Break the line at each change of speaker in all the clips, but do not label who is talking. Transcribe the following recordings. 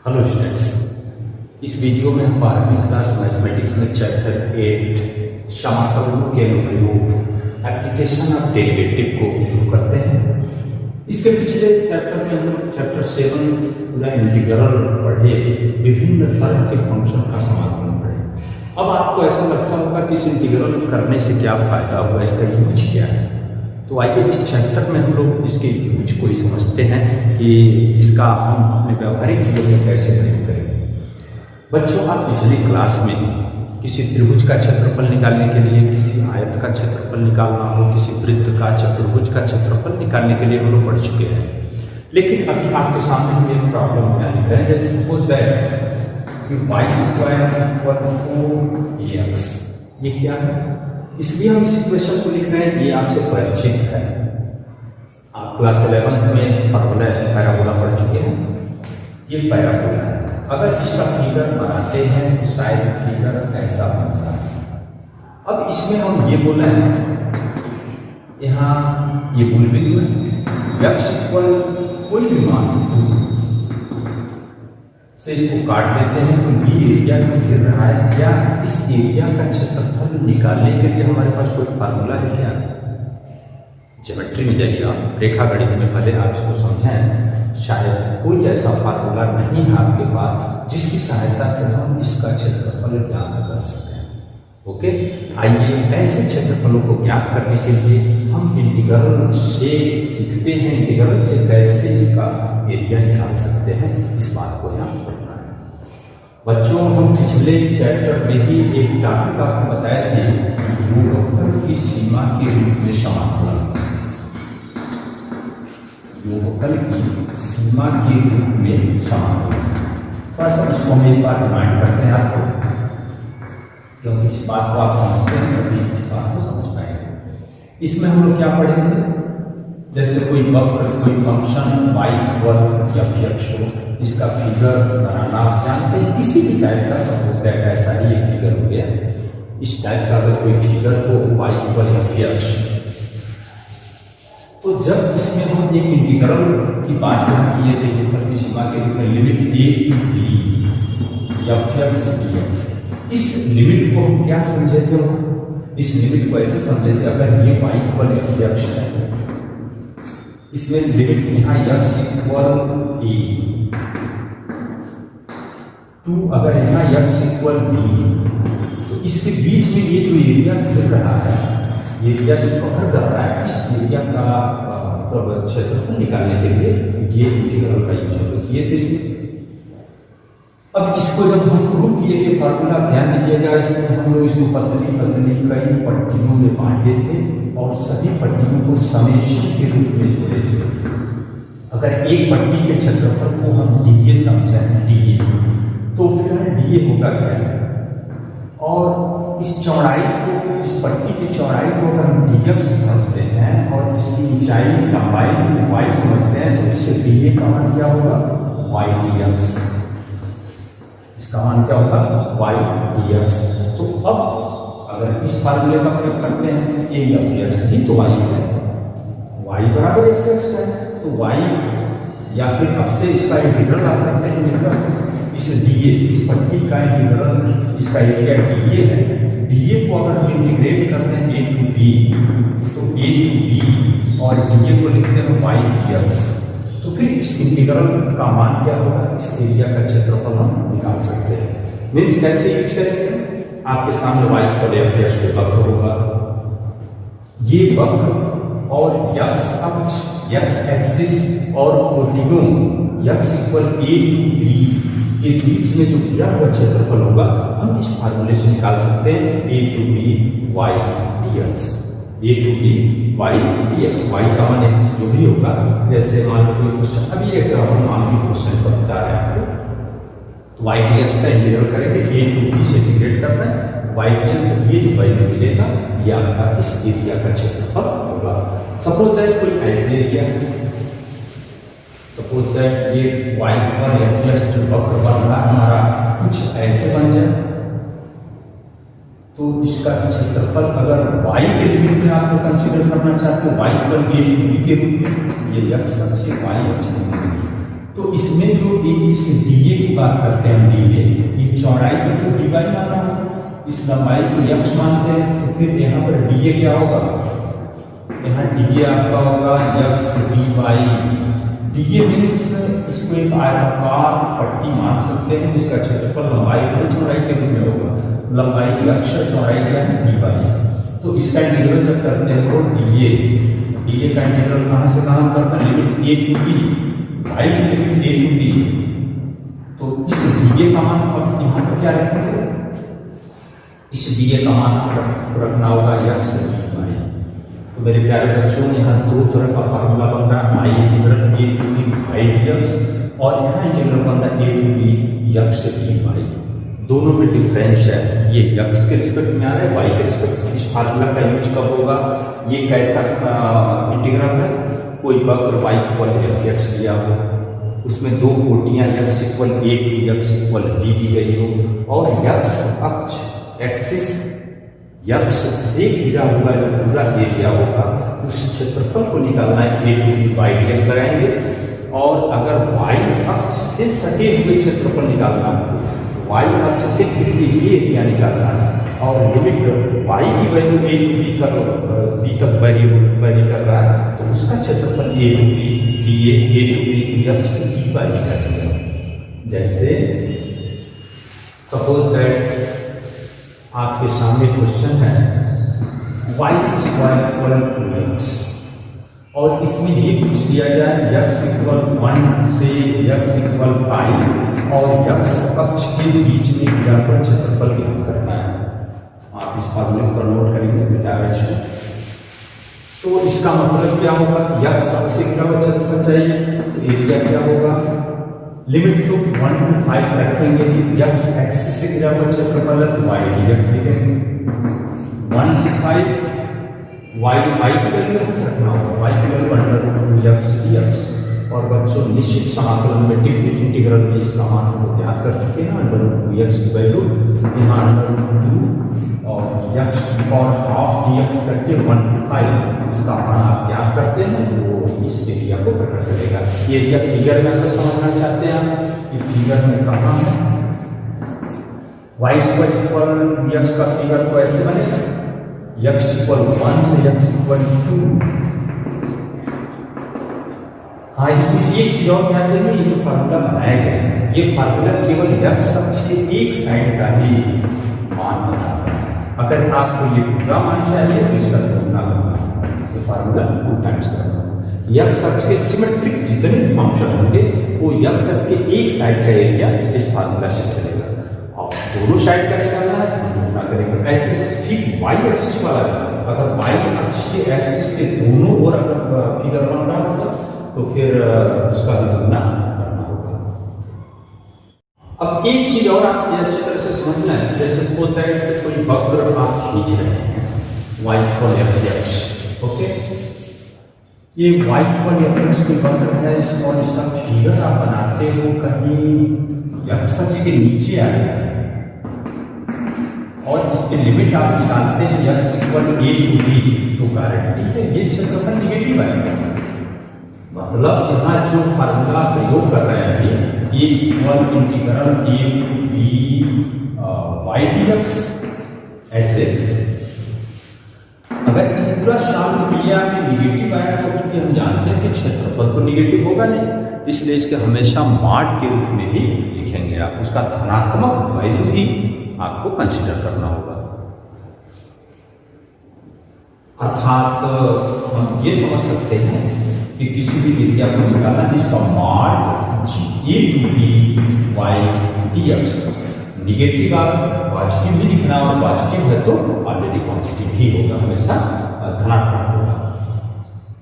Hello students, इस video में हम 12वीं क्लास मैथमेटिक्स में चैप्टर 8 समाकलनों के अनुप्रयोग एप्लीकेशन ऑफ डेरिवेटिव को शुरू करते हैं। इसके पिछले चैप्टर में हम लोग चैप्टर 7 पूरा इंटीग्रल पढ़े, विभिन्न तरह के फंक्शन का समाकलन पढ़े। अब आपको ऐसा लगता होगा कि इस इंटीग्रल करने से क्या फायदा हुआ, इसका यूज क्या है। तो आइए इस चैप्टर में हम लोग इसके यूज को ही समझते हैं कि इसका हम अपने व्यावहारिक जीवन में कैसे प्रयोग करेंगे। बच्चों, आप पिछली क्लास में किसी त्रिभुज का क्षेत्रफल निकालने के लिए, किसी आयत का क्षेत्रफल निकालना हो, किसी वृत्त का, चतुर्भुज का क्षेत्रफल निकालने के लिए हम लोग पढ़ चुके हैं। लेकिन अभी आपके सामने हम एक प्रॉब्लम क्या लिख रहे हैं, जैसे सपोज दैट कि y² = 4ax। ये क्या है? इसलिए हम इस इक्वेशन को लिख रहे हैं, ये आपसे परिचित है। आप क्लास 11th में पैराबोला पढ़ चुके हैं। ये पैराबोला है। अगर इसका फिगर बनाते हैं तो शायद फिगर ऐसा बनता है। अब इसमें हम ये बोले हैं, यहाँ ये भूल भी हुआ x = कोई भी मान 2 से इसको काट देते हैं तो बी एरिया जो गिर रहा है, क्या इस एरिया का क्षेत्रफल निकालने के लिए हमारे पास कोई फार्मूला है क्या? ज्योमेट्री में जाइए आप, रेखा गणित में पहले आप इसको समझें। शायद कोई ऐसा फार्मूला नहीं है आपके पास जिसकी सहायता से हम इसका क्षेत्रफल ज्ञात कर सकें। ओके, आइए ऐसे क्षेत्रफलों को ज्ञात करने के लिए हम इंटीग्रल से सीखते हैं, इंटीग्रल से कैसे इसका एरिया निकाल सकते हैं। इस बात को यहाँ पढ़ना है। बच्चों, हम पिछले चैप्टर में ही एक टॉपिक आपको बताए थे, योगफल की सीमा के रूप में समाकलन। योगफल की सीमा के रूप में समाकलन, थोड़ा सा इसको हम एक बार रिमाइंड करते हैं आपको, क्योंकि इस बात को आप समझते हैं तभी इस बात को समझ पाएंगे। इसमें हम लोग क्या पढ़े थे, जैसे कोई वक्र, कोई फंक्शन y = f(x) हो, इसका फिगर बनाना आप जानते हैं। किसी भी टाइप का सपोज दैट ऐसा ही एक फिगर हो गया, इस टाइप का अगर कोई फिगर हो y = f(x), तो जब इसमें हम एक इंटीग्रल की बात किए थे, योगफल की सीमा के रूप में limit a to b f(x) dx, इस लिमिट को हम क्या समझे थे? इस लिमिट को ऐसे समझे थे, अगर ये y = f(x) है, इसमें लिमिट यहाँ x = a टू, अगर यहाँ x = b, तो इसके बीच में ये जो एरिया घिर रहा है, एरिया जो कवर कर रहा है, इस एरिया का क्षेत्रफल निकालने के लिए ये इंटीग्रल का यूज हम लोग किए थे इसमें। अब इसको जब हम प्रूव किए थे, फार्मूला ध्यान दीजिएगा, इसमें हम लोग इसको पतली पतली कई पट्टियों में बांटे थे और सभी पट्टियों को समेशन के रूप में जोड़े थे। अगर एक पट्टी के क्षेत्रफल को हम dA समझें, dA, तो फिर dA होगा क्या? और इस चौड़ाई को, इस पट्टी की चौड़ाई को अगर हम dx समझते हैं और इसकी ऊंचाई लंबाई y समझते हैं, तो इससे dA का मान क्या होगा? y dx। इसका मान क्या होगा? y dx। तो अब अगर इस फार्मूले का प्रयोग करते हैं, a f(x) ही तो y है, y = f(x) है, तो y, या फिर अब से इसका इंटीग्रल आप करते हैं, इंटीग्रल इस dA, इस पट्टी का इंटीग्रल, इसका एरिया dA है, dA को अगर हम इंटीग्रेट करते हैं a to b, तो a to b और dA को लिखते हैं y dx, तो फिर इस इंटीग्रल का मान क्या होगा? इस एरिया का क्षेत्रफल हम निकाल सकते हैं। मीन्स कैसे यूज करेंगे? आपके सामने y = f(x) वक्र होगा, ये वक्र और x अक्ष, x एक्सिस और कोटियों x = a to b के बीच में जो घिरा हुआ क्षेत्रफल होगा, हम इस फार्मूले से निकाल सकते हैं, a to b y dx, a to b y dx। y का मान x जो भी होगा, जैसे मान लो कोई क्वेश्चन, अभी एक हम मान के क्वेश्चन को बता रहे हैं आपको, तो y dx का इंटीग्रल करेंगे, a to b से इंटीग्रेट करना है, y dx, तो ये जो वैल्यू मिलेगा ये आपका इस एरिया का क्षेत्रफल होगा। सपोज दैट कोई ऐसे एरिया है, सपोज दैट ये y = f(x) जो वक्र बन रहा है हमारा, कुछ ऐसे बन जाए, तो इसका क्षेत्रफल अगर y के लिमिट में आप लोग कंसीडर करना चाहते हो, y = a to b के रूप में, ये x अक्ष y अक्ष, तो इसमें जो इस dA की की बात करते हैं हम डी ए, ये चौड़ाई को तो डी वाई माना है, इस लंबाई को यक्स मानते हैं, तो फिर यहाँ पर डी ए क्या होगा, यहाँ डी ए आपका होगा x D Y. D A means इसको एक आयताकार पट्टी मान सकते हैं जिसका क्षेत्रफल लंबाई और चौड़ाई के रूप में होगा। लंबाई यक्स और चौड़ाई क्या है, डी वाई। तो इसका इंटीग्रल जब करते हैं तो डी ए का इंटीग्रल कहाँ से कहाँ करते हैं, limit A to B, Y की लिमिट ए टू बी। तो इस डी ए का मान अब यहाँ पर क्या रखेंगे, इस डी ए का मान रखना होगा यक्स डी वाई। तो मेरे प्यारे बच्चों, यहाँ दो तरह का फार्मूला बन रहा है, I integral A to B Y D x, और यहाँ इंटीग्रल बन रहा है a to b x D y. दोनों में डिफरेंस है, ये यक्स के रिस्पेक्ट में आ रहा है, वाई के रिस्पेक्ट में। इस फार्मूला का यूज कब होगा, ये कैसा इंटीग्रल है, कोई वक्र वाई इक्वल एफ एक्स लिया हो, उसमें दो कोटियां x equal A to x equal B दी गई हो, और यक्स अक्ष एक्सिस यक्स से घिरा हुआ जो पूरा एरिया होगा उस क्षेत्रफल को निकालना है, a to B Y D x लगाएंगे। और अगर वाई अक्ष से सटे हुए क्षेत्रफल निकालना है, वाई अक्ष से घिरी ये एरिया निकालना है, और लिमिट वाई की वैल्यू ए टू बी तक वेरी कर रहा है, तो उसका क्षेत्रफल a to b d a to b x D y निकालेंगे। जैसे सपोज दैट आपके सामने क्वेश्चन है y square equal to x, और इसमें ये पूछ दिया जाए x इक्वल 1 से x इक्वल 5 और x अक्ष के बीच में घिरा हुआ क्षेत्रफल ज्ञात करना है। आप इस फार्मूले पर नोट करेंगे डायरेक्शन। तो इसका मतलब क्या होगा, x अक्ष से घिरा हुआ क्षेत्रफल चाहिए, तो एरिया क्या होगा, लिमिट तो 1 to 5 रखेंगे, यक्स एक्सिस से घिरा हुआ क्षेत्रफल है तो वाई डी एक्स लिखेंगे 1 to 5, वाई की वैल्यू एक्स रखना होगा, वाई की value under x D x. और बच्चों निश्चित समाकलन में डिफरेंट इंटीग्रल में इसका मान को ज्ञात कर चुके हैं, अंडर यक्स की वैल्यू यहाँ अंडर 2 और यक्स और हाफ डी एक्स करके 1 to 5 इसका मान आप ज्ञात करते हैं, वो इस एरिया को प्रकट करेगा। ये एरिया फिगर में अगर समझना चाहते हैं आप, ये फिगर में कहाँ है, वाई स्क्वायर इक्वल यक्स का फिगर तो ऐसे बनेगा, यक्स इक्वल 1 से यक्स इक्वल 2। हाँ, इसमें एक चीज और ध्यान देंगे, ये जो फार्मूला बनाया गया है, ये फार्मूला केवल यक्स अक्ष के एक साइड का ही मान बना है। अगर आपको ये पूरा मान चाहिए तो इसका दोगुना करना, ये फार्मूला 2 टाइम्स करना। यक्स अक्ष के सिमेट्रिक जितने फंक्शन होंगे वो यक्स अक्ष के एक साइड का एरिया इस फार्मूला से चलेगा, और दोनों साइड का निकालना है तो दोगुना करेंगे। ऐसे ठीक वाई एक्सिस वाला, अगर वाई अक्ष के एक्सिस के दोनों ओर अगर फिगर बन रहा होगा तो फिर उसका भी दोगुना करना होगा। अब एक चीज और आप अच्छी तरह से समझना है, जैसे होता है कि कोई वक्र आप खींच रहे हैं y equal F x, okay, ये y इक्वल एफ एक्स कोई वक्र है, और इसका फिगर आप बनाते हो कहीं यक्स अक्ष के नीचे आ गया, और इसके लिमिट आप निकालते हैं x equal A to B, तो गारंटी है ये क्षेत्रफल निगेटिव आएगा। मतलब यहाँ जो फार्मूला प्रयोग कर रहे हैं ये equal integral A to B Y D x, ऐसे अगर ये पूरा शाम क्रिया में निगेटिव आया तो चूंकि हम जानते हैं कि क्षेत्रफल तो निगेटिव होगा नहीं, इसलिए इसके हमेशा मॉड के रूप में ही लिखेंगे आप, उसका धनात्मक वैल्यू ही आपको कंसीडर करना होगा। अर्थात हम ये समझ सकते हैं कि किसी भी एरिया को निकालना जिसका mod A to B Y D x negative आप पॉजिटिव भी लिखना, और पॉजिटिव है तो ऑलरेडी पॉजिटिव ही होगा, हमेशा धनात्मक होगा।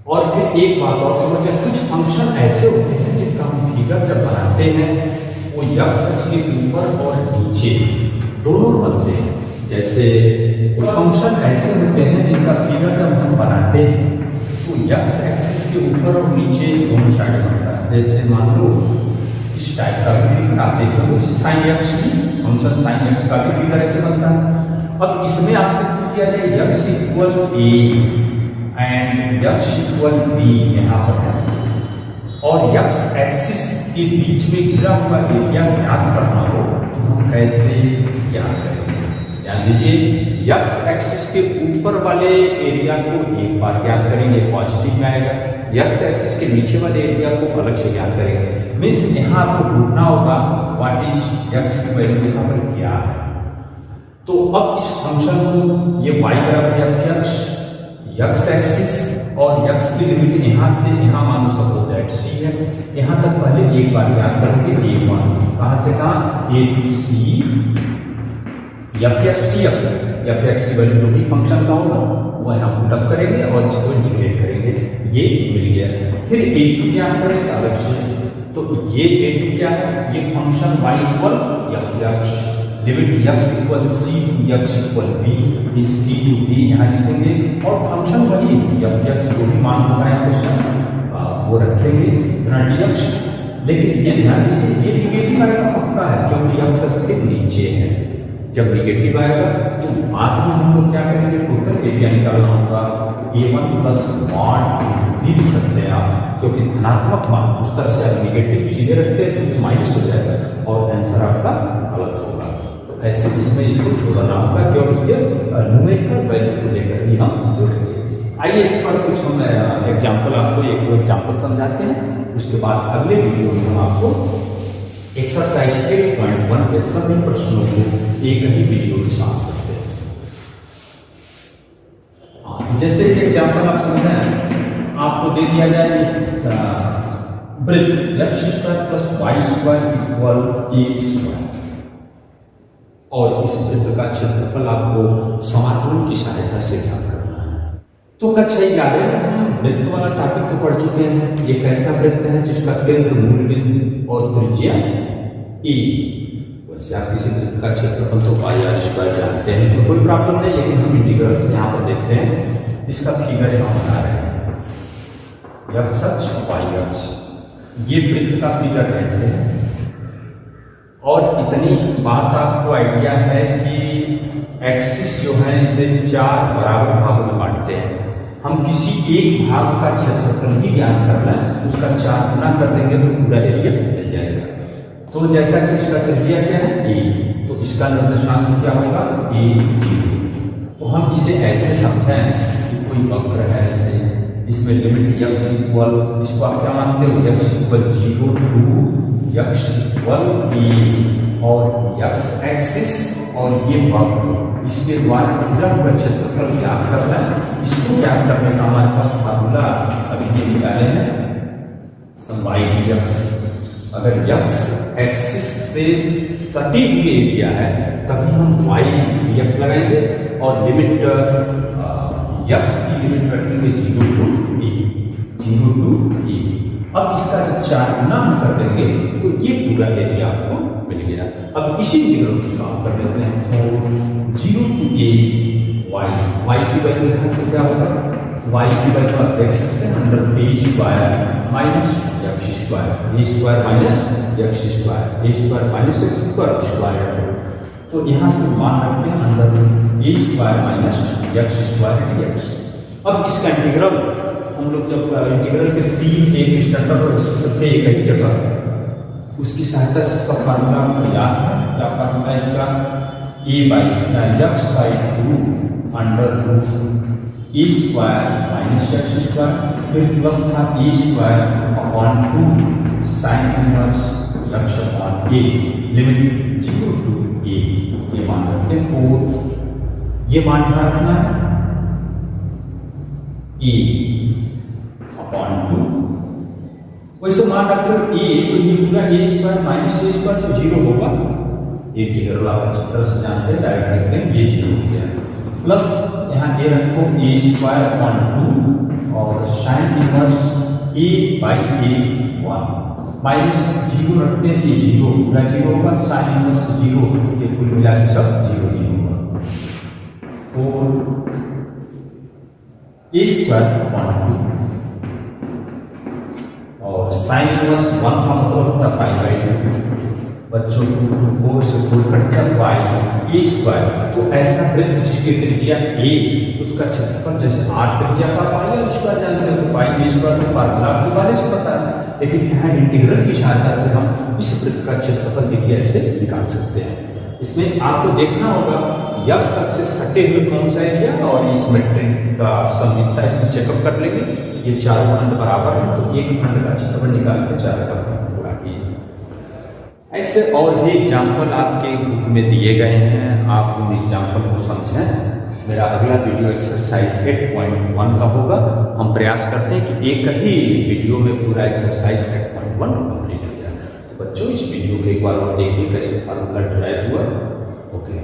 और फिर एक बात और समझिए, कुछ फंक्शन ऐसे होते हैं जिनका हम फिगर जब बनाते हैं वो यक्स अक्ष के ऊपर और नीचे दोनों बनते हैं। जैसे कुछ फंक्शन ऐसे होते हैं जिनका फिगर जब हम बनाते हैं तो यक्स एक्सिस के ऊपर और नीचे दोनों साइड बनता है। जैसे मान लो इस टाइप का भी फिगर आप देखो, साइन एक्स की फंक्शन साइन एक्स का भी फिगर ऐसे बनता है। अब इसमें आपसे पूछ दिया जाए x equal A and x equal B यहाँ पर है, और यक्स एक्सिस के बीच में घिरा हुआ एरिया ज्ञात करना हो तो हम कैसे ज्ञात करेंगे? ध्यान दीजिए, एक्स एक्सिस के ऊपर वाले एरिया को एक बार ज्ञात करेंगे, पॉजिटिव में आएगा। एक्स एक्सिस के नीचे वाले एरिया को अलग से ज्ञात करेंगे। मीन्स यहाँ आपको ढूंढना होगा व्हाट इज एक्स की वैल्यू यहाँ पर क्या है। तो अब इस फंक्शन को ये y बराबर एफ एक्स एक्सिस और एक्स की लिमिट यहाँ से यहाँ मान लो सपोज दैट सी है, यहाँ तक पहले एक बार याद करोगे a1 कहाँ से कहाँ a to C F x की वैल्यू जो भी फंक्शन का होगा वो यहाँ पुटअप करेंगे और इसको इंटीग्रेट करेंगे, ये मिल गया। फिर a2 ज्ञात करेंगे अलग से, तो ये a2 क्या है? ये function y equal F x limit x equal C to x equal b, ये सी टू b यहाँ लिखेंगे और फंक्शन वही एफ एक्स जो भी मान होगा है क्वेश्चन वो रखेंगे इतना dx। लेकिन ये ध्यान दीजिए ये निगेटिव आएगा पक्का है क्योंकि x एक्सिस के नीचे है। जब निगेटिव आएगा तो बाद में हम लोग क्या करेंगे? टोटल एरिया निकालना होगा, a1 प्लस मॉड भी लिख सकते हैं आप, क्योंकि धनात्मक मान उस तरह से आप निगेटिव सीधे रखते हैं तो माइनस हो जाएगा और आंसर आपका गलत होगा। तो ऐसे इसमें इसको छोड़ना होगा कि और उसके न्यूमेरिकल वैल्यू को लेकर ही हम जोड़ेंगे। आइए इस पर कुछ हम एग्जाम्पल आपको एक दो एग्जाम्पल समझाते हैं, उसके बाद अगले वीडियो में हम आपको एक्सरसाइज 8.1 के सभी प्रश्नों को एक ही वीडियो के साथ करते हैं। जैसे एक एग्जाम्पल आप समझें, आपको दे दिया जाए वृत्त x square plus y square equal a square और इस वृत्त का क्षेत्रफल आपको समाकलन की सहायता से ज्ञात करना है। तो कक्षा 11 में हम वृत्त वाला टॉपिक तो पढ़ चुके हैं। एक ऐसा वृत्त है जिसका केंद्र मूल बिंदु और त्रिज्या ए। वैसे आप किसी वृत्त का क्षेत्रफल तो पाई आर स्क्वायर जानते हैं, इसमें कोई प्रॉब्लम नहीं, लेकिन हम इंटीग्रल यहाँ पर देखते हैं। इसका फिगर यहाँ बना रहे हैं एक्स अक्ष वाई अक्ष, ये वृत्त का फिगर ऐसे है। और इतनी बात आपको आइडिया है कि एक्सिस जो है इसे 4 बराबर भागों में बांटते हैं। हम किसी एक भाग का क्षेत्रफल ही ज्ञात करना है, उसका 4 गुना कर देंगे तो पूरा एरिया मिल जाएगा। तो जैसा कि इसका त्रिज्या क्या है ए, तो इसका निर्देशांक क्या होगा ए 0। तो हम इसे ऐसे समझें कि कोई वक्र है ऐसे, इसमें लिमिट x इक्वल, इसको आप क्या मानते हो x equal 0 to x equal a और x एक्सिस और ये वक्र इसके द्वारा घिरा हुआ क्षेत्रफल ज्ञात करना है। इसको ज्ञात करने का हमारे पास फार्मूला अभी ये निकाले हैं y dx। अगर x एक्सिस से सटी हुई एरिया है तभी हम y dx लगाएंगे और लिमिट x की लिमिट रखेंगे 0 टू a। अब इसका जब 4 गुना हम कर देंगे तो ये पूरा एरिया आपको मिल गया। अब इसी इंटीग्रल को सॉल्व कर लेते हैं। 0 टू a y की वैल्यू यहाँ से क्या होगा? y की वैल्यू आप देख सकते हैं under a square minus x square, a square minus x square, a square minus x square. तो यहाँ से मान रखते हैं under a square minus x square dx। अब इसका इंटीग्रल हम लोग जब इंटीग्रल के 3 एक स्टैंडर्ड थे एक ही जगह, उसकी सहायता से इसका फार्मूला आपको याद है। क्या फार्मूला इसका? a by x by 2 under root A square minus x square, फिर प्लस था a square upon 2 sine inverse x upon a, limit 0 to a। ये मान रखते हैं 4, ये मान यहाँ रखना है a अपॉन 2। वैसे मान रखते हो a, तो ये पूरा a square minus a square तो 0 होगा। इंटीग्रल आप अच्छी तरह से जानते हैं, डायरेक्ट लिखते हैं, ये 0 हो गया। प्लस यहाँ a रखो a स्क्वायर अपॉन 2 और sine inverse a by a 1 minus 0 रखते हैं, ये 0 पूरा 0 होगा, साइन इनवर्स 0, ये कुल मिला के सब 0 ही होगा। 4 a स्क्वायर अपॉन 2 और साइन इनवर्स 1 का मतलब होता है पाई बाई 2 बच्चों 2 to 4 से 4 कट गया पाई ए स्क्वायर। तो ऐसा वृत्त जिसकी त्रिज्या ए, उसका क्षेत्रफल जैसे 8 त्रिज्या का पाई और स्क्वायर जानते हो तो पाई ए स्क्वायर का फार्मूला आपके बारे से पता है, लेकिन यहाँ इंटीग्रल की सहायता से हम इस वृत्त का क्षेत्रफल देखिए ऐसे निकाल सकते हैं। इसमें आपको देखना होगा यक्स अक्ष से सटे हुए कौन सा एरिया और इस मैट्रिक का समीपता इसमें चेकअप कर लेंगे। ये चारों खंड बराबर है तो एक खंड का क्षेत्रफल निकाल के चारों का पूरा किए। ऐसे और भी एग्जाम्पल आपके बुक में दिए गए हैं, आप उन एग्जाम्पल को समझें। मेरा अगला वीडियो एक्सरसाइज 8.1 का होगा। हम प्रयास करते हैं कि एक ही वीडियो में पूरा एक्सरसाइज 8.1 कंप्लीट हो जाए। तो बच्चों इस वीडियो को एक बार और देखिए कैसे फार्मूला ड्राइव हुआ। ओके।